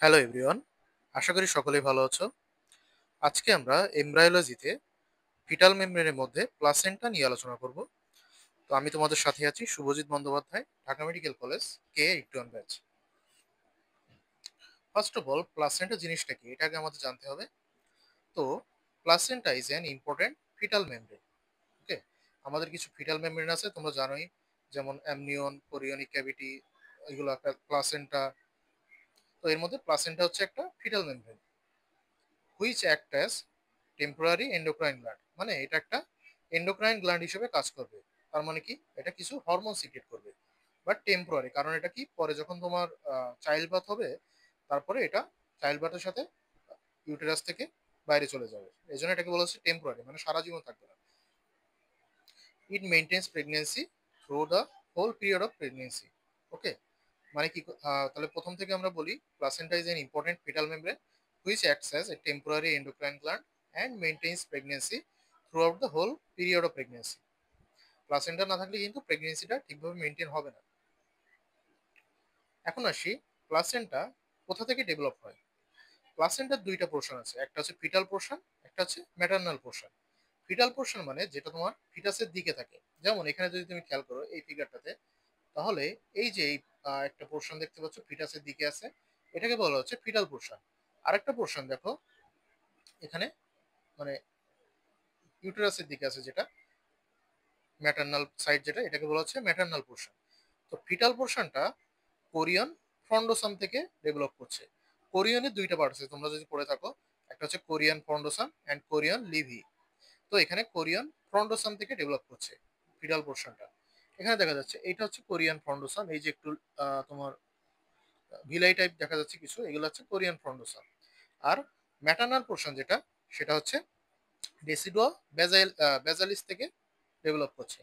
Hello everyone, আশা করি সকলেই ভালো আছো। আজকে আমরা এমব্রায়োলজিতে ফিটাল মেমব্রেনের মধ্যে প্লাসেন্টা নিয়ে আলোচনা করব। তো আমি তোমাদের সাথে আছি Subhajit Bandyopadhyay, Dhaka medical college, K81 batch. First of all, placenta জিনিসটা কি এটা আগে আমাদের জানতে হবে। তো placenta is an important fetal membrane. Okay, আমাদের কিছু ফিটাল মেমব্রেন আছে, তোমরা জানোই, যেমন অ্যামনিয়ন, কোরিয়নিক ক্যাভিটি, এগুলো একটা প্লাসেন্টা। তো এর মধ্যে প্লাসেন্টা হচ্ছে একটা fetal membrane which act as temporary endocrine gland, মানে এটা একটা এন্ডোক্রাইন গ্ল্যান্ড হিসেবে কাজ করবে। তার মানে কি, এটা কিছু হরমোন সিক্রেট করবে, বাট টেম্পোরারি। কারণ এটা কি, পরে যখন তোমার চাইল্ড বার্থ হবে, তারপরে এটা চাইল্ড বার্থের সাথে ইউটেরাস থেকে বাইরে চলে যাবে। এই জন্য এটাকে বলা হচ্ছে টেম্পোরারি, মানে সারা জীবন থাকবে না। It maintains pregnancy through the whole period of pregnancy. Okay, মানে কি, তাহলে প্রথম থেকে আমরা বলি, placenta is an important fetal membrane which acts as a temporary endocrine gland and maintains pregnancy throughout the whole period of pregnancy. Placenta না থাকলে কিন্তু প্রেগনেন্সিটা ঠিকভাবে মেনটেন হবে না। এখন আসি, প্লাসেন্টা কোথা থেকে ডেভেলপ হয়। প্লাসেন্টার দুইটা পোর্শন আছে, একটা হচ্ছে ফিটাল পোর্শন, একটা হচ্ছে ম্যাটার্নাল পোর্শন। ফিটাল পোর্শন মানে যেটা তোমার ফিটাসের দিকে থাকে। যেমন এখানে যদি তুমি খেয়াল করো এই ফিগারটাতে, তাহলে এই যে একটা পোর্শন দেখতে পাচ্ছ ফিটাসের দিকে আছে, এটাকে বলা হচ্ছে ফিটাল পোর্শন। আরেকটা পোর্শন দেখো এখানে, মানে ইউটেরাসের দিকে আছে, যেটা ম্যাটার্নাল সাইড, যেটা এটাকে বলা হচ্ছে ম্যাটার্নাল পোর্শন। তো ফিটাল পোর্শনটা কোরিয়ন ফন্ডোসাম থেকে ডেভেলপ করছে। কোরিয়নের দুইটা পার্ট আছে, তোমরা যদি পড়ে থাকো, একটা হচ্ছে কোরিয়ান ফন্ডোসাম অ্যান্ড কোরিয়ান লিভি। তো এখানে কোরিয়ান ফ্রন্ডোসাম থেকে ডেভেলপ করছে ফিটাল পোর্শনটা। এখানে দেখা যাচ্ছে এটা হচ্ছে কোরিয়ান ফ্রন্ডোসাম, এই যে একটু তোমার ভিলাই টাইপ দেখা যাচ্ছে কিছু, এগুলো হচ্ছে কোরিয়ান ফ্রন্ডোসাম। আর ম্যাটার্নাল পোর্শন যেটা, সেটা হচ্ছে ডেসিডুয়া বেজালিস থেকে ডেভেলপ করছে।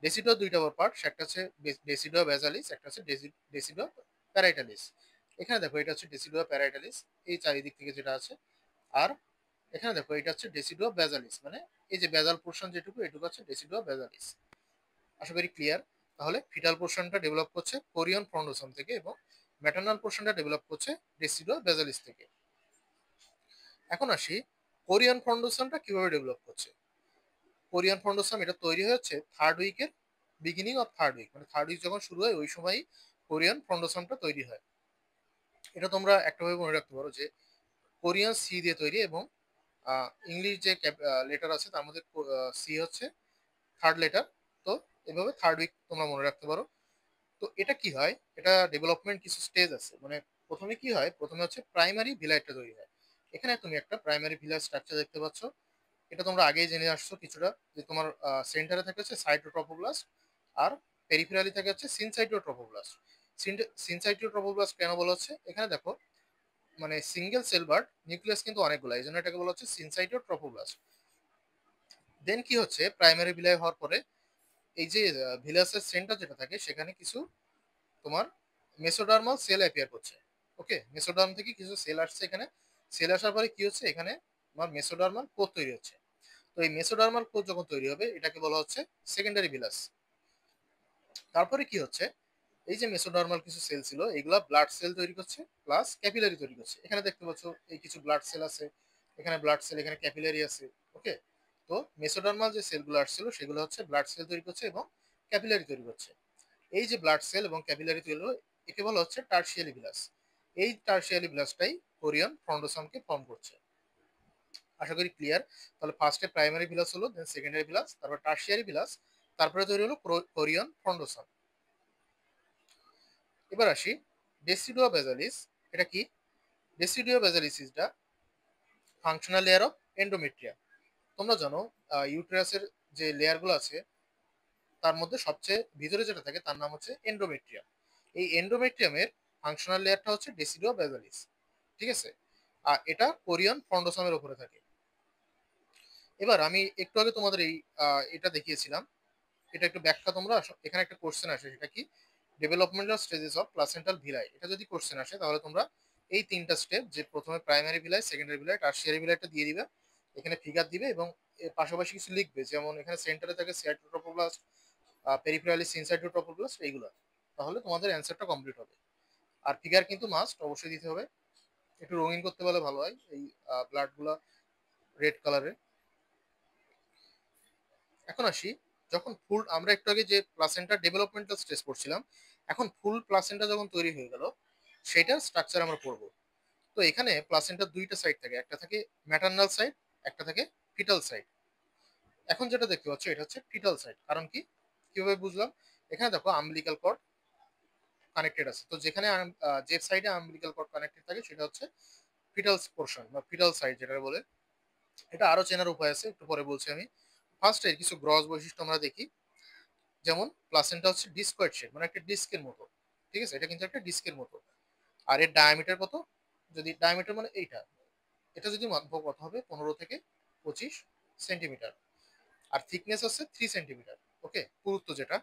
ডেসিডুয়া দুইটা পার্ট, একটা হচ্ছে ডেসিডুয়া বেজালিস, একটা হচ্ছে ডেসিডুয়া প্যারাইটালিস। এখানে দেখো এটা হচ্ছে ডেসিডুয়া প্যারাইটালিস, এই চারিদিক থেকে যেটা আছে। আর এখানে দেখো এটা হচ্ছে ডেসিডুয়া বেজালিস, মানে এই যে বেজাল পোর্শন যেটুকু, এটুকু হচ্ছে ডেসিডুয়া বেজালিস। আশা করি ক্লিয়ার। তাহলে ফিটাল পোর্শনটা ডেভেলপ করছে কোরিয়ন ফ্রন্ডোসাম থেকে, এবং ম্যাটার্নাল পোর্শনটা ডেভেলপ করছে ডেসিডুয়া বেজালিস থেকে। এখন আসি, কোরিয়ান ফ্রন্ডোসামটা কিভাবে ডেভেলপ করছে। কোরিয়ান ফন্ডোসাম এটা তৈরি হয়েছে থার্ড উইকের বিগিনিং অফ থার্ড উইক, মানে থার্ড উইক যখন শুরু হয় ওই সময়ই কোরিয়ান ফন্ডোসামটা তৈরি হয়। এটা তোমরা একটা ভাবে মনে রাখতে পারো যে কোরিয়ান সি দিয়ে তৈরি, এবং ইংলিশ যে লেটার আছে তার মধ্যে সি হচ্ছে থার্ড লেটার। তো এভাবে থার্ড উইক তোমরা মনে রাখতে পারো। তো এটা কি হয়, এটা ডেভেলপমেন্ট কিছু স্টেজ আছে। মানে প্রথমে কি হয়, প্রথমে হচ্ছে প্রাইমারি ভিলাইটটা তৈরি হয়। এখানে তুমি একটা প্রাইমারি ভিলার স্ট্রাকচার দেখতে পাচ্ছ। এটা তোমরা আগেই জেনে আসছো কিছুটা, যে তোমার সেন্টারে থাকে হচ্ছে সাইটোট্রোফোব্লাস্ট, আর পেরিফেরালি থাকে হচ্ছে সিনসাইটোট্রোফোব্লাস্ট। সিনসাইটোট্রোফোব্লাস্ট কেন বলা হচ্ছে, এখানে দেখো, মানে সিঙ্গেল সেল বাট নিউক্লিয়াস কিন্তু অনেকগুলো, এই জন্য এটাকে বলা হচ্ছে সিনসাইটোট্রোফোব্লাস্ট। দেন কি হচ্ছে, প্রাইমারি ভিলাই হওয়ার পরে এই যে ভিলাসের সেন্টার যেটা থাকে, সেখানে কিছু তোমার মেসোডার্মাল সেল অ্যাপিয়ার করছে। ওকে, মেসোডার্ম থেকে কিছু সেল আসছে এখানে। সেল আসার পরে কি হচ্ছে, এখানে তোমার মেসোডার্মাল কোষ তৈরি হচ্ছে। তো এই মেসোডার্মাল কোষ যখন তৈরি হবে, এটাকে বলা হচ্ছে সেকেন্ডারি ভিলাস। তারপরে কি হচ্ছে, এই যে মেসোডার্মাল কিছু সেল ছিল, এগুলা ব্লাড সেল তৈরি করছে, প্লাস ক্যাপিলারি তৈরি করছে। এখানে দেখতে পাচ্ছ এই কিছু ব্লাড সেল আছে, এখানে ব্লাড সেল, এখানে ক্যাপিলারি আছে। ওকে, তো মেসোডার্মাল যে সেলগুলো আসছিল সেগুলো হচ্ছে ব্লাড সেল তৈরি করছে এবং ক্যাপিলারি তৈরি করছে। এই যে ব্লাড সেল এবং ক্যাপিলারি তৈরি হলো, একে বলা হচ্ছে টার্সিয়ারি ভিলাস। এই টার্সিয়ারি ভিলাসটাই কোরিয়ান ফ্রন্ডোসামকে ফর্ম করছে। আশা করি ক্লিয়ার। তাহলে ফার্স্টে প্রাইমারি ভিলাস হলো, দেন সেকেন্ডারি ভিলাস, তারপর টার্সিয়ারি ভিলাস, তারপরে তৈরি হলো কোরিয়ান ফ্রন্ডোসাম। এবার আসি ডেসিডুয়া বেজালিস। এটা কি, ডেসিডুয়া বেজালিস ইজটা ফাংশনাল লেয়ার অফ এন্ডোমেট্রিয়া। তোমরা জানো ইউটেরাসের যে লেয়ারগুলো আছে, তার মধ্যে সবচেয়ে ভিতরে যেটা থাকে তার নাম হচ্ছে এন্ডোমেট্রিয়াম। এই এন্ডোমেট্রিয়ামের ফাংশনাল লেয়ারটা হচ্ছে ডেসিডুয়া বেজালিস। ঠিক আছে, আর এটা কোরিয়ান ফন্ডোসামের উপরে থাকে। এবার আমি একটু আগে তোমাদের এটা দেখিয়েছিলাম, এটা একটু ব্যাখ্যা তোমরা এখানে একটা কোশ্চেন আসে, সেটা কি, developmental stages of placental villi. এটা যদি কোশ্চেন আসে তাহলে তোমরা এই তিনটা স্টেপ, যে প্রথমে primary villi, secondary villi, tertiary ভিলাইটা দিয়ে দিবে, এখানে ফিগার দিবে, এবং এর পাশাপাশি কিছু লিখবে, যেমন এখানে সেন্টারে থাকে সাইটোট্রোফোব্লাস্ট, পেরিফেরালি সিনসাইটোট্রোফোব্লাস্ট, এইগুলো। তাহলে তোমাদের অ্যান্সারটা কমপ্লিট হবে। আর ফিগার কিন্তু মাস্ট অবশ্যই দিতে হবে। একটু রঙিন করতে পারলে ভালো হয় এই ব্লাড গুলা, রেড কালারের। এখন আসি, যখন ফুল, আমরা একটু আগে যে প্লাসেন্টা ডেভেলপমেন্টাল স্টেজ পড়ছিলাম, এখন ফুল প্লাসেন্টা যখন তৈরি হয়ে গেল সেটার স্ট্রাকচার আমরা পড়বো। তো এখানে প্লাসেন্টার দুইটা সাইড থাকে, একটা থাকে ম্যাটার্নাল সাইড, একটা থাকে ফিটাল সাইড। এখন যেটা দেখতে পাচ্ছ এটা হচ্ছে ফিটাল সাইড। কারণ কি, কিভাবে বুঝলাম, এখানে দেখো আম্বিলিক্যাল কর্ড কানেক্টেড আছে, তো যেখানে যে সাইডে আম্বিলিক্যাল কর্ড কানেক্টেড থাকে সেটা হচ্ছে ফিটাল পোর্শন বা ফিটাল সাইড যেটা বলে। এটা আরো চেনার উপায় আছে, একটু পরে বলছি আমি। ফার্স্ট এর কিছু গ্রস বৈশিষ্ট্য আমরা দেখি। যেমন প্লাসেন্টা হচ্ছে ডিস্কয়েড শেপ, মানে একটা ডিস্কের মতো। ঠিক আছে, এটা কিন্তু একটা ডিস্কের মতো। আর এর ডায়ামিটার কত, যদি ডায়ামিটার মানে এইটা, এটা যদি মাপবো কত হবে, 15 থেকে 25 সেন্টিমিটার। আর থিকনেস হচ্ছে 3 সেন্টিমিটার। ওকে, পুরুত্ব যেটা।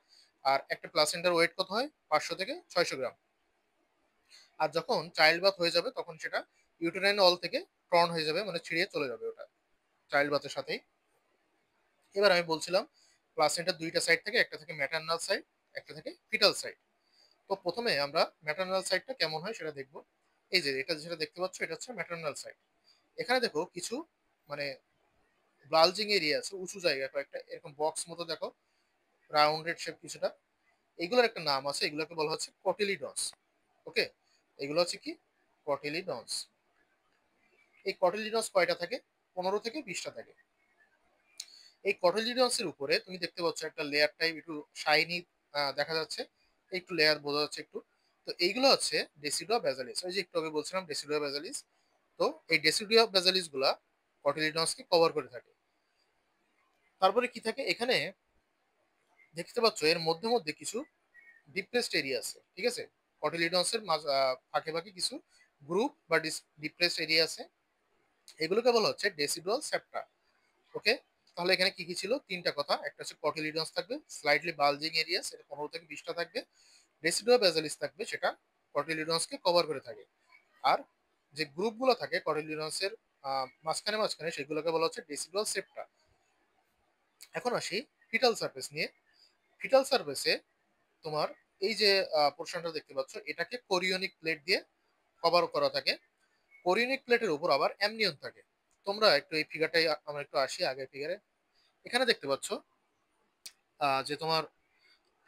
আর একটা প্লাসেন্টার ওয়েট কত হয়, 500 থেকে 600 গ্রাম। আর যখন চাইল্ড বার্থ হয়ে যাবে তখন সেটা ইউটেরাইন অল থেকে টর্ন হয়ে যাবে, মানে ছিঁড়িয়ে চলে যাবে ওটা চাইল্ড বার্থের সাথেই। এবার আমি বলছিলাম প্লাসেন্টার দুইটা সাইড থাকে, একটা থেকে ম্যাটার্নাল সাইড, একটা থেকে ফিটাল সাইড। তো প্রথমে আমরা ম্যাটার্নাল সাইডটা কেমন হয় সেটা দেখবো। এই যে এটা যেটা দেখতে পাচ্ছ এটা হচ্ছে ম্যাটার্নাল সাইড। এখানে দেখো কিছু মানে বালজিং এরিয়া আছে, উঁচু জায়গা কয়েকটা, এরকম বক্স মতো দেখো, রাউন্ডেড শেপ কিছুটা। এগুলোর একটা নাম আছে, এগুলোকে বলা হচ্ছে কটিলিডন্স। ওকে, এগুলো হচ্ছে কি, কটিলিডন্স। এই কটিলিডন্স কয়টা থাকে, 15 থেকে 20টা থাকে। এই কটিলিডন্সের উপরে তুমি দেখতে পাচ্ছ একটা লেয়ার টাইপ একটু শাইনি দেখা যাচ্ছে, একটু লেয়ার বোঝা যাচ্ছে একটু। তো এইগুলো হচ্ছে ডেসিডুয়া বেজালিস, ওই যে একটু আগে বলছিলাম ডেসিডুয়া বেজালিস। তো এই ডেসিডুয়া বেজালিস গুলা কটিলিডন্সকে কভার করে থাকে। তারপরে কি থাকে এখানে, দেখতে পাচ্ছ এর মধ্যে মধ্যে কিছু ডিপ্রেসড এরিয়া আছে। ঠিক আছে, কটিলিডন্সের ফাঁকে ফাঁকে কিছু গ্রুপ বা ডিপ্রেসড এরিয়া আছে, এগুলোকে বলা হচ্ছে ডেসিডুয়াল সেপ্টা। ওকে, তাহলে এখানে কি কি ছিল, তিনটা কথা। একটা হচ্ছে কটিলিডন্স থাকবে, স্লাইটলি বালজিং এরিয়া, সেটা 15 থেকে 20টা থাকবে। রেসিডুয়া বেজালিস থাকবে, সেটা কটিলিডন্সকে কভার করে থাকে। আর যে গ্রুপগুলো থাকে কটিলিডন্সের মাঝখানে মাঝখানে, সেগুলোকে বলা হচ্ছে ডেসিডুয়াল সেপ্টা। এখন আসি ফিটাল সারফেস নিয়ে। ফিটাল সারফেসে তোমার এই যে পোর্শনটা দেখতে পাচ্ছ, এটাকে কোরিওনিক প্লেট দিয়ে কভার করা থাকে। কোরিওনিক প্লেটের উপর আবার অ্যামনিয়ন থাকে। তোমরা একটু এই ফিগারটাই, আমরা একটু আসি আগের ফিগারে। এখানে দেখতে পাচ্ছ যে তোমার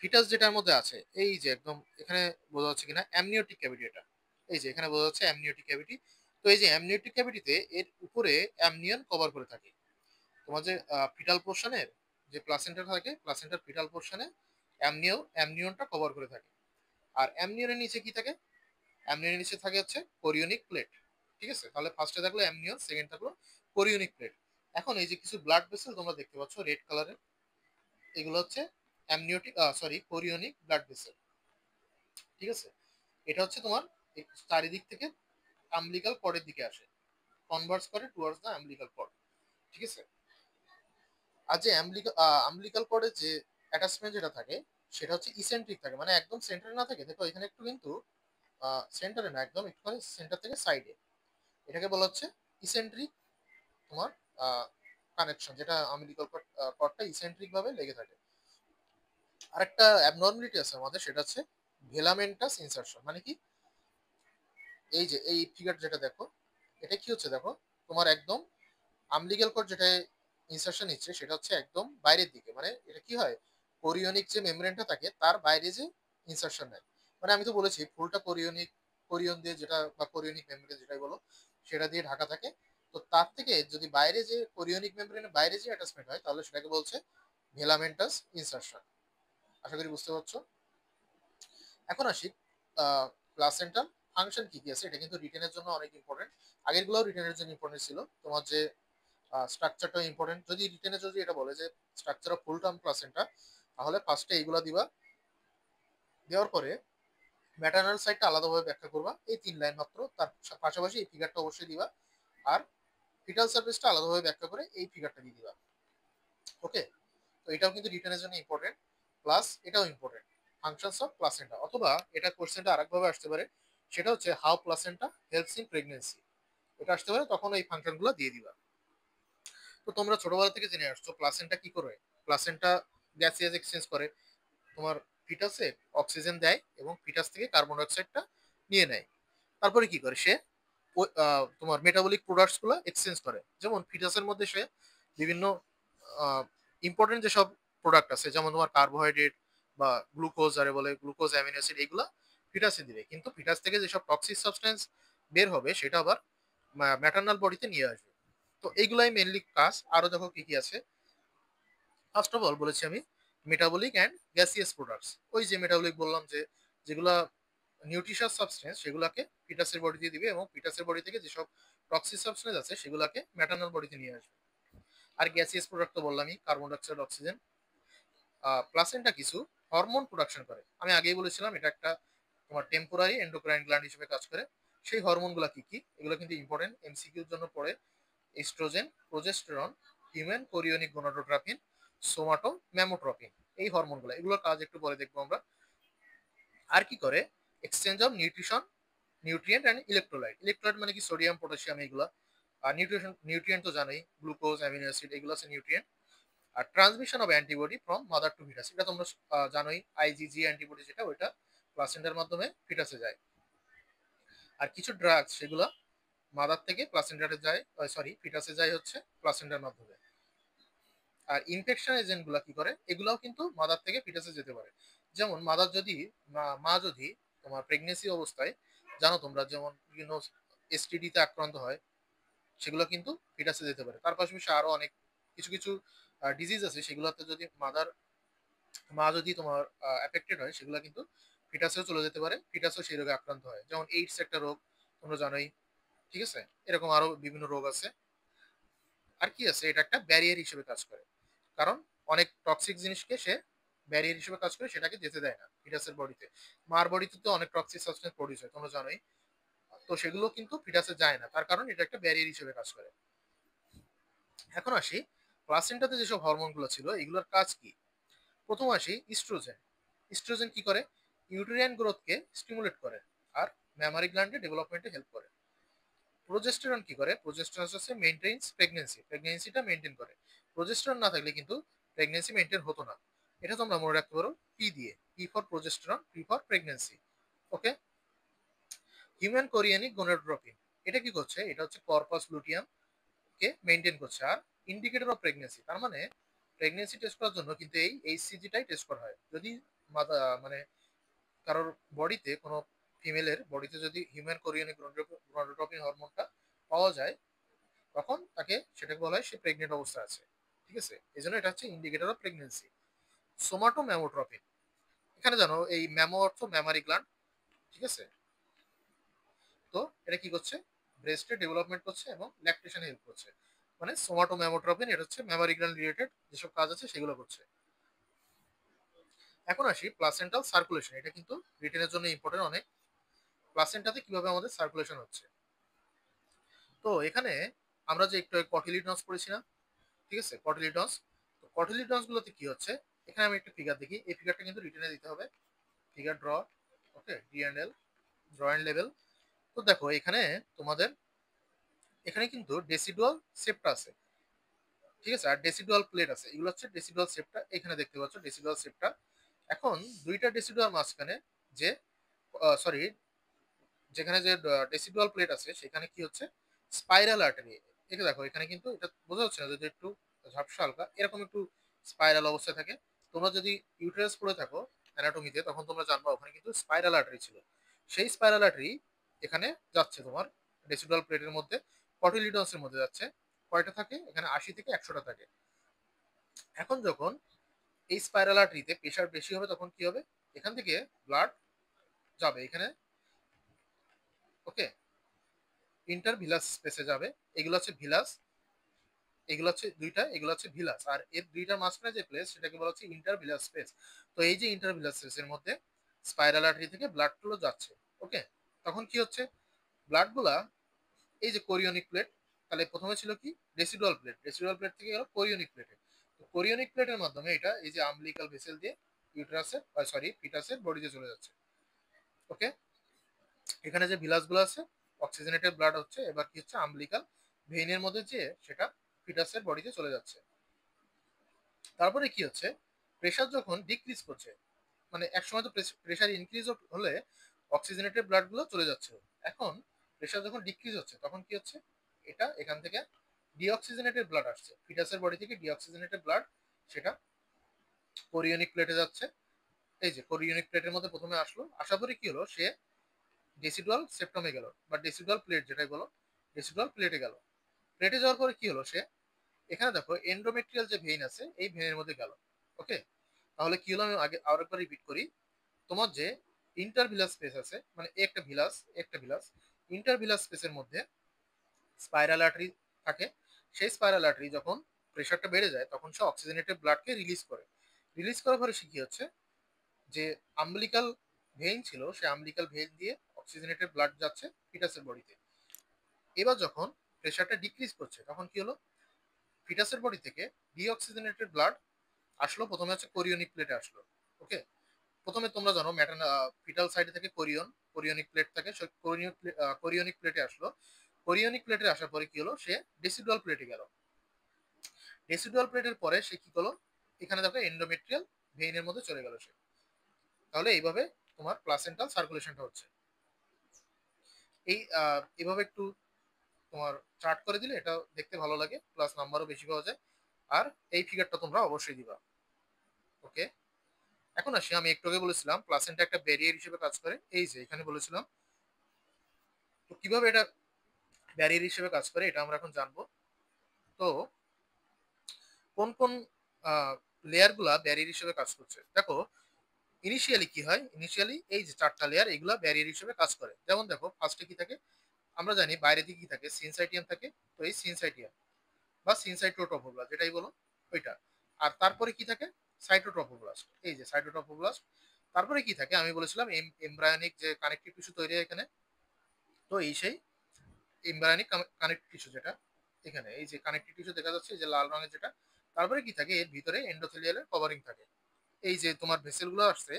ফিটাস যেটার মধ্যে আছে, এই যে একদম এখানে বোঝা যাচ্ছে কিনা অ্যামনিওটিক ক্যাভিটি, এটা এই যে এখানে বোঝা যাচ্ছে অ্যামনিওটিক ক্যাভিটি। তো এই যে অ্যামনিওটিক ক্যাভিটিতে এর উপরে অ্যামনিয়ন কভার করে থাকে। তোমার যে ফিটাল পোর্শনের যে প্লাসেন্টা থাকে, প্লাসেন্টার ফিটাল পোর্শনে অ্যামনিয়নটা কভার করে থাকে। আর অ্যামনিয়নের নিচে কি থাকে, অ্যামনিয়নের নিচে থাকে হচ্ছে কোরিওনিক প্লেট। ঠিক আছে, তাহলে ফার্স্টে থাকলো অ্যামনিয়ন, সেকেন্ড থাকলো কোরিওনিক প্লেট। এখন এই যে কিছু ব্লাড ভেসেল তোমরা দেখতে পাচ্ছ রেড কালারের, এগুলো হচ্ছে অ্যামনিওটিক কোরিওনিক ব্লাড ভেসেল। ঠিক আছে, এটা হচ্ছে তোমার এই চারিদিক থেকে আম্বিলিকাল কর্ডের দিকে আসে, কনভার্স করে টুয়ার্ডস দ্য আম্বিলিকাল কর্ড। ঠিক আছে, আর যে আম্বিলিকাল কর্ডের যে অ্যাটাচমেন্ট যেটা থাকে সেটা হচ্ছে ইসেন্ট্রিক থাকে, মানে একদম সেন্টারে না থাকে। দেখো এখানে একটু কিন্তু সেন্টারে না, একদম একটুখানি সেন্টার থেকে সাইডে, এটাকে বলা হচ্ছে ইসেন্ট্রিক তোমার কানেকশন, যেটা আম্বিলিকাল কর্ডটা ইসেন্ট্রিক ভাবে লেগে থাকে। আরেকটা অ্যাবনর্মালিটি আছে আমাদের, সেটা হচ্ছে ভেলামেন্টাস ইনসারশন। মানে কি, এই যে এই ফিগার যেটা দেখো, এটা কি হচ্ছে দেখো, তোমার একদম আমলিক্যাল কোড যেটা ইনসারশন নিচ্ছে সেটা হচ্ছে একদম বাইরের দিকে, মানে এটা কি হয়, কোরিওনিক যে মেমব্রেনটা থাকে তার বাইরে যে ইনসারশন নেয়। মানে আমি তো বলেছি ফুলটা কোরিয়ন দিয়ে যেটা, বা কোরিওনিক মেমব্রেন যেটাই বলো, সেটা দিয়ে ঢাকা থাকে। তো তার থেকে যদি বাইরে যে কোরিওনিক মেমব্রেনের বাইরে যে অ্যাটাচমেন্ট হয়, তাহলে সেটাকে বলছে ভেলামেন্টাস ইনসারশন। আশা করি বুঝতে পারছো। এখন আসি প্লাসেন্টাল ফাংশন কি কি আছে, এটা কিন্তু রিটেনের জন্য অনেক ইম্পর্টেন্ট। আগের গুলোও রিটেনের জন্য ইম্পর্টেন্ট ছিল। তোমার যে স্ট্রাকচারটা ইম্পর্টেন্ট, যদি রিটেনে যদি এটা বলে যে structure of full term placenta, তাহলে ফার্স্টে এইগুলা দিবা। দেওয়ার পরে ম্যাটার্নাল সাইডটা আলাদাভাবে ব্যাখ্যা করবা, এই 3 লাইন মাত্র। তার পাশাপাশি এই ফিগারটা অবশ্যই দিবা। আর ফিটাল সার্ভিসটা আলাদাভাবে ব্যাখ্যা করে এই ফিগারটা দিয়ে দিবা। ওকে, তো এটাও কিন্তু রিটেনের জন্য ইম্পর্টেন্ট, প্লাস এটাও ইম্পর্টেন্ট, ফাংশনস অফ প্লাসেন্টা। অথবা এটা কোশ্চেনটা আরেকভাবে আসতে পারে, সেটা হচ্ছে how placenta helps in pregnancy. এটা আসতে পারে, তখন এই ফাংশনগুলো দিয়ে দিবা। তো তোমরা ছোটবেলা থেকে জেনে আসছো প্লাসেন্টা কি করে, প্লাসেন্টা গ্যাসিয়াস এক্সচেঞ্জ করে, তোমার ফিটাসে অক্সিজেন দেয় এবং ফিটাস থেকে কার্বন ডাইঅক্সাইডটা নিয়ে নেয়। তারপরে কি করে সে তোমার মেটাবলিক প্রোডাক্টস গুলো এক্সচেঞ্জ করে। যেমন ফিটাসের মধ্যে সে বিভিন্ন ইম্পর্টেন্ট যেসব প্রোডাক্ট আছে, যেমন তোমার কার্বোহাইড্রেট বা গ্লুকোজ যারে বলে, গ্লুকোজ অ্যামিনো অ্যাসিড, এগুলা ফিটাসে দিবে। কিন্তু ফিটাস থেকে যেসব টক্সিক সাবস্টেন্স বের হবে সেটা আবার ম্যাটার্নাল বডিতে নিয়ে আসবে। তো এইগুলাই মেইনলি কাজ। আরো দেখো কি কি আছে। ফার্স্ট অফ অল বলেছি আমি মেটাবলিক অ্যান্ড গ্যাসিয়াস প্রোডাক্টস। ওই যে মেটাবলিক বললাম যে যেগুলা নিউট্রিশাস সাবস্টেন্স সেগুলোকে ফিটাসের বডিতে দিবে, এবং ফিটাসের বডি থেকে যেসব টক্সিক সাবস্টেন্স আছে সেগুলোকে ম্যাটার্নাল বডিতে নিয়ে আসবে। আর গ্যাসিয়াস প্রোডাক্ট তো বললামই, কার্বন ডাইঅক্সাইড, অক্সিজেন। প্লাসেন্টা কিছু হরমোন প্রোডাকশন করে, আমি আগেই বলেছিলাম এটা একটা তোমার টেম্পোরারি এন্ডোক্রাইন গ্ল্যান্ড হিসেবে কাজ করে। সেই হরমোনগুলো কি কি, এগুলো কিন্তু ইম্পর্টেন্ট, এমসিকিউর জন্য পড়ে। Estrogen, progesterone, human chorionic gonadotropin, somato, mammotropin, এই হরমোনগুলো, এগুলোর কাজ একটু পরে দেখবো আমরা। আর কি করে, exchange of nutrition, nutrient and electrolyte. Electrolyte মানে কি, সোডিয়াম, পটাশিয়াম, এগুলো। আর নিউট্রিশন, নিউট্রিয়েন্ট তো জানোই, গ্লুকোজ অ্যামিনো অ্যাসিড, এগুলো আছে নিউট্রিয়েন্ট। আর transmission of antibody from mother to foetus, এটা তোমরা জানোই, আইজিজি অ্যান্টিবডি যেটা, ওইটা প্লাসেন্টার মাধ্যমে ফিটাসে যায়। আর কিছু ড্রাগস সেগুলো মাদার থেকে প্লাসেন্টারে যায়, সরি ফিটাসে যায় হচ্ছে প্লাসেন্টার মাধ্যমে। আর ইনফেকশন এজেন্ট গুলা কি করে, এগুলাও কিন্তু মাদার থেকে ফিটাসে যেতে পারে। যেমন মাদার যদি, মা যদি তোমার প্রেগনেন্সি অবস্থায়, জানো তোমরা, যেমন বিভিন্ন এসটিডি তে আক্রান্ত হয়, সেগুলো কিন্তু ফিটাসে যেতে পারে। তার পাশাপাশি আরো অনেক কিছু কিছু ডিজিজ আছে, সেগুলোতে যদি মা যদি তোমার এফেক্টেড হয়, সেগুলো কিন্তু ফিটাসেও চলে যেতে পারে, ফিটাসও সেই রোগে আক্রান্ত হয়। যেমন এইডস একটা রোগ, তোমরা জানোই, ঠিক আছে। এরকম আরো বিভিন্ন রোগ আছে। আর কি আছে, এটা একটা ব্যারিয়ার হিসেবে কাজ করে, কারণ অনেক টক্সিক জিনিসকে সে ব্যারিয়ার হিসেবে কাজ করে, সেটাকে যেতে দেয় না ফিটাসের বডিতে। মার বডিতে তো অনেক টক্সিক সাবস্টেন্স প্রডিউস হয়, তোমরা জানোই। তো সেগুলো কিন্তু ফিটাসে যায় না, তার কারণ এটা একটা ব্যারিয়ার হিসেবে কাজ করে। এখন আসি প্লাসেন্টাতে যেসব হরমোন গুলো ছিল, এগুলোর কাজ কি। প্রথম আসি ইস্ট্রোজেন। ইস্ট্রোজেন কি করে, ইউটেরিয়ান গ্রোথকে স্টিমুলেট করে, আর ম্যামারি গ্ল্যান্ডে ডেভেলপমেন্টে হেল্প করে। প্রোজেস্টেরন কি করে, প্রোজেস্টেরন হচ্ছে মেইনটেইনস প্রেগন্যান্সি, প্রেগন্যান্সিটা মেইনটেইন করে। প্রোজেস্টেরন না থাকলে কিন্তু প্রেগন্যান্সি মেইনটেইন হতো না। এটা তোমরা মনে রাখতে পারো পি দিয়ে, P for progesterone, P for pregnancy. Okay. Human chorionic gonadotropin, এটা কি করছে, এটা হচ্ছে কর্পাস লুটিয়াম কে মেইনটেইন করছে। আর ইন্ডিকেটর অফ প্রেগন্যান্সি, তার মানে প্রেগন্যান্সি টেস্ট করার জন্য কিন্তু এই এইচসিজিটাই টেস্ট করা হয়। যদি মানে কারোর বডিতে, কোনো ফিমেলের বডিতে যদি হিউম্যান কোরিয়ানিক গোনাডোট্রপিন হরমোনটা পাওয়া যায়, তখন তাকে সেটাকে বলা হয় সে প্রেগনেন্ট অবস্থা আছে। ঠিক আছে, এই জন্য এটা হচ্ছে ইন্ডিকেটর অফ প্রেগনেন্সি। সোমাটো ম্যামোট্রপিন, এখানে জানো এই ম্যামো অর্থ ম্যামারি গ্ল্যান্ড, ঠিক আছে। তো এটা কি করছে, ব্রেস্টের ডেভেলপমেন্ট করছে এবং ল্যাকটেশনে হেল্প করছে। মানে সোমাটো ম্যামোট্রপিন, এটা হচ্ছে ম্যামারি গ্ল্যান্ড রিলেটেড যেসব কাজ আছে সেগুলো করছে। এখন আসি প্লাসেন্টাল সার্কুলেশন, এটা কিন্তু রিটেনের জন্য ইম্পর্টেন্ট অনেক। প্লাসেন্টাতে কিভাবে আমাদের সার্কুলেশন হচ্ছে। তো এখানে আমরা যে একটু কটিলিডনস পড়েছি না, ঠিক আছে, কটিলিডনস। তো কটিলিডনস গুলোতে কি হচ্ছে, এখানে আমি একটা ফিগার দেখি, এই ফিগারটা কিন্তু রিটেনে দিতে হবে। Figure draw, okay, D and L, draw and level. তো দেখো এখানে তোমাদের, এখানে কিন্তু ডেসিডুয়াল শেপটা আছে, ঠিক আছে, আর ডেসিডুয়াল প্লেট আছে, এগুলো হচ্ছে ডেসিডুয়াল শেপটা, এখানে দেখতে পাচ্ছ ডেসিডুয়াল শেপটা। এখন দুইটা ডেসিডুয়াল মাঝখানে যে, সরি, যেখানে যে ডেসিডুয়াল প্লেট আছে সেখানে কি হচ্ছে, স্পাইরাল আর্টারি। এটা দেখো এখানে কিন্তু এটা বোঝা যাচ্ছে না, যদি একটু ঝাপসা হালকা এরকম একটু স্পাইরাল অবস্থায় থাকে। তোমরা যদি ইউটেরাস পড়ে থাকো অ্যানাটমিতে, তখন তোমরা জানবা ওখানে কিন্তু স্পাইরাল আর্টারি ছিল। সেই স্পাইরাল আর্টারি এখানে যাচ্ছে তোমার ডেসিডুয়াল প্লেটের মধ্যে, কটিলিডনসের মধ্যে যাচ্ছে। কয়টা থাকে এখানে, 80 থেকে 100টা থাকে। এখন যখন এই স্পাইরাল আর্টারিতে প্রেশার বেশি হবে, তখন কি হবে, এখান থেকে ব্লাড যাবে এখানে, ওকে, ইন্টারভিলাস স্পেসে যাবে। এগুলো হচ্ছে ভিলাস, এগুলো হচ্ছে দুইটা, এগুলো হচ্ছে ভিলাস। আর এর দুইটার মাঝখানে যে প্লেস সেটাকে বলা হচ্ছে ইন্টারভিলাস স্পেস। তো এই যে ইন্টারভিলাস স্পেসের মধ্যে স্পাইরাল আর্টারি থেকে ব্লাড গুলো যাচ্ছে। ওকে। তখন কি হচ্ছে, ব্লাড গুলা, এই যে কোরিওনিক প্লেট, তাহলে প্রথমে ছিল কি রেসিডুয়াল প্লেট, রেসিডুয়াল প্লেট থেকে গেল কোরিওনিক প্লেটে। তো কোরিওনিক প্লেটের মাধ্যমে এটা এই যে আমবিলিকাল ভেসেল দিয়ে ইউটেরাসের, সরি ফিটাসের বডিতে চলে যাচ্ছে। ওকে। এখানে যে ভিলাস গুলো আছে, অক্সিজেনেটেড ব্লাড হচ্ছে, এবার কি হচ্ছে, আমবিলিকাল ভেইনের মধ্যে যে সেটা ফিটাসের বডিতে চলে যাচ্ছে। তারপরে কি হচ্ছে, প্রেশার যখন ডিক্রিজ করছে, মানে একসময় তো প্রেশার ইনক্রিজ হলে অক্সিজেনেটেড ব্লাড গুলো চলে যাচ্ছে। এখন প্রেশার যখন ডিক্রিজ হচ্ছে তখন কি হচ্ছে, এটা এখান থেকে ডিঅক্সিজেনেটেড ব্লাড আসছে, ফিটাসের বডি থেকে ডিঅক্সিজেনেটেড ব্লাড সেটা কোরিওনিক প্লেটে যাচ্ছে। এই যে কোরিওনিক প্লেটের মধ্যে প্রথমে আসলো, আসার পরে কি হলো, সে ডেসিডুয়াল সেপ্টামে গেল বা ডেসিডুয়াল প্লেট যেটাই বলো, ডেসিডুয়াল প্লেটে গেল। প্লেটে যাওয়ার পরে কি হলো, সে এখানে দেখো এন্ডোমেট্রিয়াল যে ভেইন আছে এই ভেইনের মধ্যে গেল। ওকে, তাহলে কি হলো, আমি আগে আরেকবার রিপিট করি। তোমার যে ইন্টারভিলাস স্পেস আছে, মানে একটা ভিলাস ইন্টারভিলাস স্পেসের মধ্যে স্পাইরাল আর্টারি থাকে। সেই স্পাইরাল আর্টারি যখন প্রেশারটা বেড়ে যায় তখন সে অক্সিজেনেটেড ব্লাডকে রিলিজ করে। রিলিজ করার পরে সে কি হচ্ছে, যে আম্বিলিকাল ভেইন ছিল সেই আম্বিলিকাল ভেইন দিয়ে অক্সিজেনেটেড ব্লাড যাচ্ছে ফিটাসের বডিতে। এবার যখন প্রেশারটা ডিক্রিজ করছে তখন কি হলো, ফিটাসের বডি থেকে ডিঅক্সিজেনেটেড ব্লাড আসলো, প্রথমে হচ্ছে কোরিওনিক প্লেটে আসলো। ওকে, প্রথমে তোমরা জানো ফিটাল সাইডে থেকে কোরিওনিক প্লেট থাকে, কোরিওনিক প্লেটে আসলো। কোরিওনিক প্লেটে আসার পরে কি হলো, সে ডেসিডুয়াল প্লেটে গেল। ডেসিডুয়াল প্লেটের পরে সে কি করলো, এখানে দেখো এন্ডোমেট্রিয়াল ভেইনের মধ্যে চলে গেল সে। তাহলে এইভাবে তোমার প্লাসেন্টাল সার্কুলেশনটা হচ্ছে। এইভাবে একটু তোমার চার্ট করে দিলে এটা দেখতে ভালো লাগে, প্লাস নাম্বারও বেশি পাওয়া যায়। আর এই ফিগারটা তোমরা অবশ্যই দিবা। ওকে, এখন আসি, আমি একটু আগে বলেছিলাম প্লাসেন্টা একটা ব্যারিয়ার হিসেবে কাজ করে, এই যে এখানে বলেছিলাম। তো কিভাবে এটা ব্যারিয়ার হিসেবে কাজ করে এটা আমরা এখন জানবো। তো কোন কোন লেয়ার গুলা ব্যারিয়ার হিসেবে কাজ করছে দেখো। ইনিশিয়ালি কি হয়, ইনিশিয়ালি এই যে চারটা লেয়ার এগুলা ব্যারিয়ার হিসেবে কাজ করে। যেমন দেখো ফার্স্টে কি থাকে, আমরা জানি বাইরে দিকে কি থাকে, সিনসাইটিয়াম থাকে। তো এই সিনসাইটিয়াম বা সিনসাইটোট্রোফোব্লাস্ট যেটাই বলো ওইটা। আর তারপরে কি থাকে, সাইটোট্রোফোব্লাস্ট, এই যে সাইটোট্রোফোব্লাস্ট। তারপরে কি থাকে, আমি বলেছিলাম এমব্রায়োনিক যে কানেকটিভ টিস্যু তৈরি হয় এখানে। তো এই সেই এমব্রায়োনিক কানেকটিভ টিস্যু যেটা এখানে, এই যে কানেকটিভ টিস্যু দেখা যাচ্ছে এই যে লাল রঙের যেটা। তারপরে কি থাকে, এর ভিতরে এন্ডোথেলিয়ালের কভারিং থাকে। এই যে তোমার ভেসেল গুলো আসছে,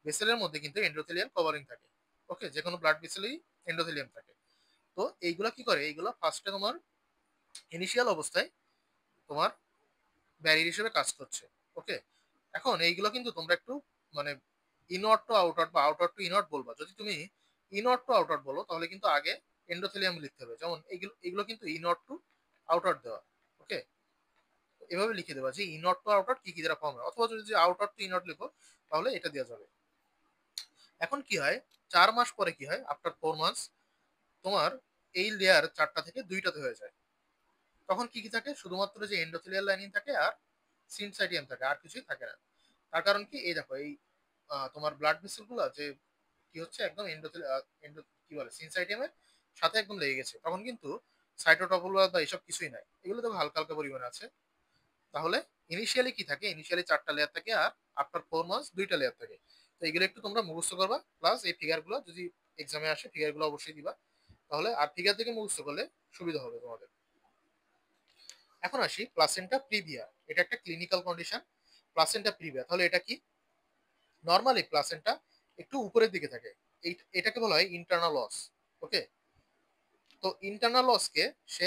ভেসেলের মধ্যে কিন্তু এন্ডোথেলিয়াল কভারিং থাকে। ওকে, যে কোনো ব্লাড ভেসেলেই এন্ডোথেলিয়াম থাকে। তো এইগুলা কি করে, এইগুলা ফার্স্টে তোমার ইনিশিয়াল অবস্থায় তোমার ব্যারিয়ার হিসেবে কাজ করছে। ওকে, এখন এইগুলো কিন্তু তোমরা একটু মানে ইনওয়ার্ড টু আউটওয়ার্ড বা আউটওয়ার্ড টু ইনওয়ার্ড বলবা। যদি তুমি ইনওয়ার্ড টু আউটওয়ার্ড বলো তাহলে কিন্তু আগে এন্ডোথেলিয়াম লিখতে হবে, যেমন এগুলো এগুলো কিন্তু ইনওয়ার্ড টু আউটওয়ার্ড দেওয়া। ওকে, এভাবে লিখে দেবা যে ইনওয়ার্ড টু আউটওয়ার্ড কি কি দ্বারা ফর্ম হয়, অথবা যদি আউটওয়ার্ড টু ইনওয়ার্ড লিখো তাহলে এটা দেওয়া যাবে। এখন কি হয়, 4 মাস পরে কি হয়, আফটার 4 মান্থস তোমার এই লেয়ার চারটা থেকে দুইটাতে হয়ে যায়। তখন কি কি থাকে, শুধুমাত্র যে এন্ডোথেলিয়াল লাইনিং থাকে আর সিনসাইটিয়াম থাকে, আর কিছুই থাকে না। তার কারণ কি, এই দেখো এই তোমার ব্লাড ভেসেল গুলো যে কি হচ্ছে একদম এন্ডো কি বলে সিনসাইটিয়ামের সাথে একদম লেগে গেছে, তখন কিন্তু সাইটোট্রফোলা বা এসব কিছুই নাই, এগুলো তো হালকা হালকা পরিমাণে আছে। তাহলে ইনিশিয়ালি কি থাকে, ইনিশিয়ালি চারটা লেয়ার থাকে আর আফটার 4 মান্থস দুইটা লেয়ার থাকে। তো এগুলো একটু তোমরা মুখস্থ করবা, প্লাস এই ফিগার গুলো যদি এক্সামে আসে ফিগার গুলো অবশ্যই দিবা। তাহলে আর ফিগার থেকে মুখস্থ করলে সুবিধা হবে তোমাদের। এখন আসি প্লাসেন্টা প্রিভিয়া, এটা একটা ক্লিনিক্যাল কন্ডিশন। প্লাসেন্টা প্রিভিয়া, তাহলে এটা কি, নর্মালি প্লাসেন্টা একটু উপরের দিকে থাকে, এটাকে বলা হয় ইন্টারনাল লস। ওকে, তো ইন্টারনাল লসকে সে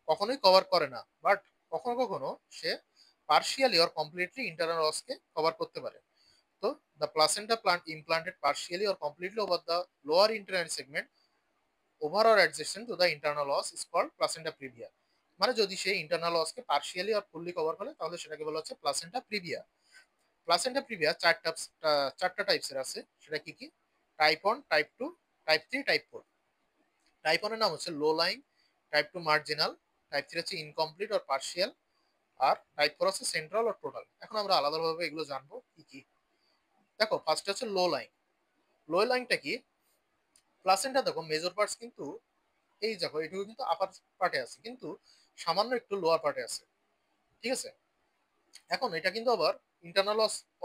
কখনোই কভার করে না, বাট কখনো কখনো সে পার্শিয়ালি অর কমপ্লিটলি ইন্টারনাল লসকে কভার করতে পারে। তো the placenta plant implanted partially or completely over the lower internal segment over or adjacent to the internal os is called placenta previa. মানে যদি সে ইন্টারনাল লসকে পার্শিয়ালি আর ফুললি কভার করে তাহলে সেটাকে বলা হচ্ছে প্লাসেন্টা প্রিভিয়া। প্লাসেন্টা প্রিভিয়া চারটা টাইপসের আছে, সেটা কি কি, type 1, type 2, type 3, type 4। Type 1 এর নাম হচ্ছে low lying, type 2 marginal, type 3 হচ্ছে ইনকমপ্লিট অর পার্শিয়াল, আর টাইপ 4 হচ্ছে সেন্ট্রাল অর টোটাল। এখন আমরা আলাদাভাবে এগুলো জানবো কি কি। দেখো ফার্স্ট হচ্ছে লো লাইং। লো লাইংটা কি, প্লাসেন্টা দেখো মেজর পার্টস কিন্তু এই দেখো এটুকু কিন্তু আপার পার্টে আছে, কিন্তু সামান্য একটু লোয়ার পার্টে আছে। ঠিক আছে, এখন এটা কিন্তু আবার ইন্টারনাল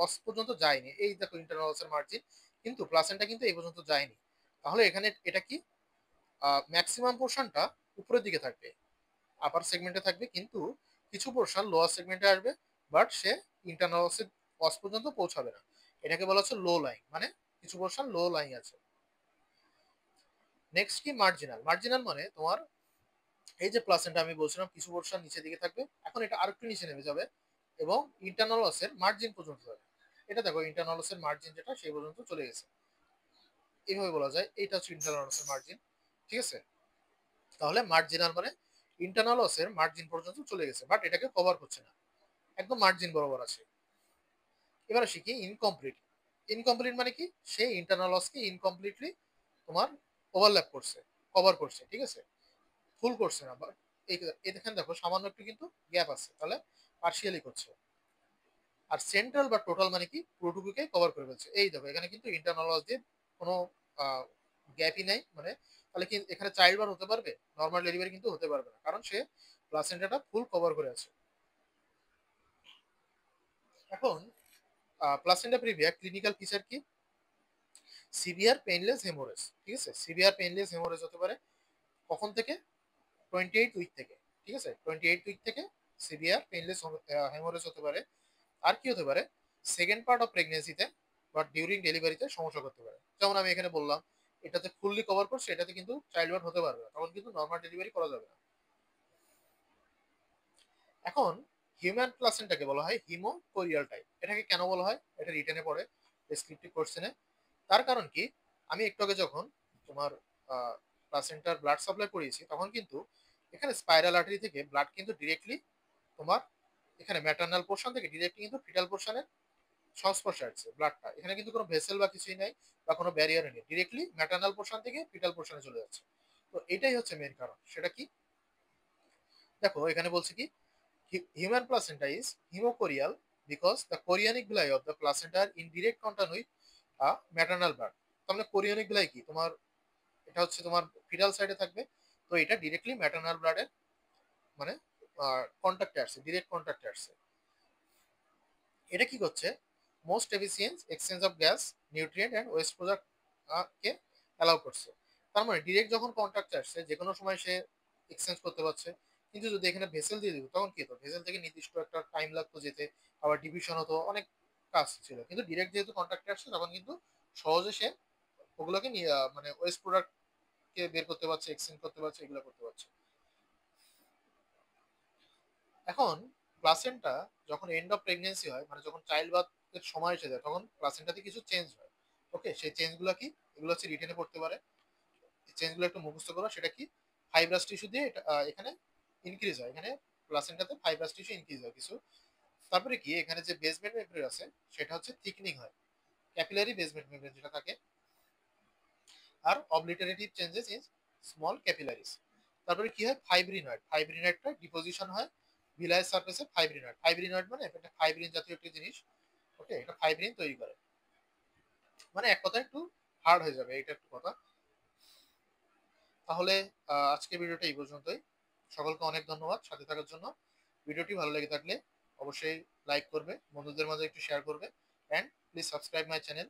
অস পর্যন্ত যায়নি, এই দেখো ইন্টারনাল অসের মার্জিন, কিন্তু প্লাসেন্টা কিন্তু এই পর্যন্ত যায়নি। তাহলে এখানে এটা কি, ম্যাক্সিমাম পোর্শনটা উপরের দিকে থাকবে, আপার সেগমেন্টে থাকবে, কিন্তু কিছু পোর্শন লোয়ার সেগমেন্টে আসবে, বাট সে ইন্টারনাল অস পর্যন্ত পৌঁছাবে না। এটাকে বলা হচ্ছে লো লাইন, মানে কিছু পোর্শন লো লাইন আছে। নেক্সট কি, মার্জিনাল। মার্জিনাল মানে তোমার এই যে প্লাসেন্টা আমি বলছিলাম কিছু পোর্শন নিচের দিকে থাকবে, এখন এটা আরেকটু নিচে নেমে যাবে এবং ইন্টারনাল অসের মার্জিন পর্যন্ত যাবে। এটা দেখো ইন্টারনাল অসের মার্জিন যেটা সেই পর্যন্ত চলে গেছে, এইভাবে বলা যায় এইটা হচ্ছে ইন্টারনাল অসের মার্জিন। ঠিক আছে? তাহলে মার্জিনাল মানে ইন্টারনাল অসের মার্জিন পর্যন্ত চলে গেছে, বাট এটাকে কভার করছে না, একদম মার্জিন বরাবর আছে। এবারে শিখি ইনকমপ্লিট। ইনকমপ্লিট মানে কি, সে ইন্টারনাল লসকে ইনকমপ্লিটলি তোমার ওভারল্যাপ করছে, কভার করছে, ঠিক আছে, ফুল করছে না, বাট এখানে দেখো সামান্য একটু কিন্তু গ্যাপ আছে, তাহলে পার্শিয়ালি করছে। আর সেন্ট্রাল বা টোটাল মানে কি, পুরোটুকুকে কভার করে ফেলছে। এই দেখো এখানে কিন্তু ইন্টারনাল লস দিয়ে কোনো গ্যাপই নাই, মানে তাহলে কি এখানে চাইল্ড বার হতে পারবে? নর্মাল ডেলিভারি কিন্তু হতে পারবে না, কারণ সে প্লাসেন্টাটা ফুল কভার করে আছে। এখন প্লাসেন্টা প্রিভিয়া ক্লিনিক্যাল ফিচার কি? সিভিয়ার পেইনলেস হেমোরেজ, ঠিক আছে, সিভিয়ার পেইনলেস হেমোরেজ হতে পারে কখন থেকে? 28 উইক থেকে, ঠিক আছে, 28 উইক থেকে সিভিয়ার পেইনলেস হেমোরেজ হতে পারে। আর কি হতে পারে? সেকেন্ড পার্ট অফ প্রেগনেন্সিতে বা ডিউরিং ডেলিভারিতে সমস্যা করতে পারে। যেমন আমি এখানে বললাম এটাতে ফুললি কভার করছে, এটাতে কিন্তু চাইল্ড বার্থ হতে পারবে না, তখন কিন্তু নর্মাল ডেলিভারি করা যাবে না। এখন হিউম্যান প্লাসেন্টাকে বলা হয় হিমোকোরিয়াল টাইপ। এটাকে কেন বলা হয়? এটা রিটেনে পড়ে, ডেসক্রিপটিভ কোশ্চেনে। তার কারণ কি, আমি একটু আগে যখন তোমার প্লাসেন্টার ব্লাড সাপ্লাই করিয়েছি, তখন কিন্তু এখানে স্পাইরাল আর্টারি থেকে ব্লাড কিন্তু ডিরেক্টলি তোমার এখানে ম্যাটার্নাল পোর্শন থেকে ডিরেক্টলি কিন্তু ফিটাল পোর্শনের সংস্পর্শে আসছে ব্লাডটা। এখানে কিন্তু কোনো ভেসেল বা কিছুই নাই বা কোনো ব্যারিয়ার নেই, ডিরেক্টলি ম্যাটার্নাল পোর্শন থেকে ফিটাল পোর্শনে চলে যাচ্ছে। তো এটাই হচ্ছে মেন কারণ। সেটা কি? দেখো এখানে বলছে কি, human placenta is hemocorial because the chorionic villi of the placenta are in direct contact with maternal blood। তাহলে কোরিয়নিক villi কি তোমার, এটা হচ্ছে তোমার ফিটাল সাইডে থাকবে, তো এটা ডিরেক্টলি ম্যাটার্নাল ব্লাডের মানে কন্ট্যাক্টে আসছে, ডিরেক্ট কন্ট্যাক্টে আসছে। এটা কি করছে? Most efficient exchange of gas, nutrient and waste product K allow করছে। তার মানে ডিরেক্ট যখন কন্ট্যাক্টে আসছে যে কোনো সময় সে এক্সচেঞ্জ করতে পারছে। কিন্তু যদি এখানে ভেসেল দিয়ে দিত তখন কি হতো? ভেসেল থেকে নির্দিষ্ট একটা টাইম লাগতো যেতে, আবার ডিভিশন হতো, অনেক কাজ ছিল। কিন্তু ডিরেক্ট যেহেতু কন্ট্যাক্টে আসছে তখন কিন্তু সহজে সে ওগুলোকে নিয়ে মানে ওয়েস্ট প্রোডাক্ট কে বের করতে পারছে, এক্সচেঞ্জ করতে পারছে, এগুলো করতে পারছে। এখন প্লাসেন্টা যখন এন্ড অফ প্রেগনেন্সি হয়, মানে যখন চাইল্ড বার্থের সময় এসে যায়, তখন প্লাসেন্টাতে কিছু চেঞ্জ হয়। ওকে, সেই চেঞ্জগুলো কি? এগুলো হচ্ছে রিটেনে পড়তে পারে, চেঞ্জগুলো একটু মুখস্থ করো। সেটা কি? ফাইব্রাস টিস্যু দিয়ে এখানে ইনক্রিজ হয়, এখানে প্লাসেন্টাতে ফাইব্রাস টিস্যু ইনক্রিজ হয় কিছু। তারপরে কি, এখানে যে বেসমেন্ট মেমব্রেন আছে সেটা হচ্ছে থিকনিং হয়, ক্যাপিলারি বেসমেন্ট মেমব্রেন যেটা থাকে। আর অবলিটারেটিভ চেঞ্জেস ইন স্মল ক্যাপিলারিজ। তারপরে কি হয়? ফাইব্রিনয়েড, ফাইব্রিনয়েডটা ডিপোজিশন হয় ভিলায়ের সারফেসে। ফাইব্রিনয়েড, ফাইব্রিনয়েড মানে একটা ফাইব্রিন জাতীয় একটা জিনিস। ওকে, এটা ফাইব্রিন তৈরি করে, মানে এক কথা একটু হার্ড হয়ে যাবে, এটা একটু কথা। তাহলে আজকে ভিডিওটা এই পর্যন্তই। সকলকে অনেক ধন্যবাদ সাথে থাকার জন্য। ভিডিওটি ভালো লেগে থাকলে অবশ্যই লাইক করবে, বন্ধুদের মাঝে একটু শেয়ার করবে, and please subscribe my channel.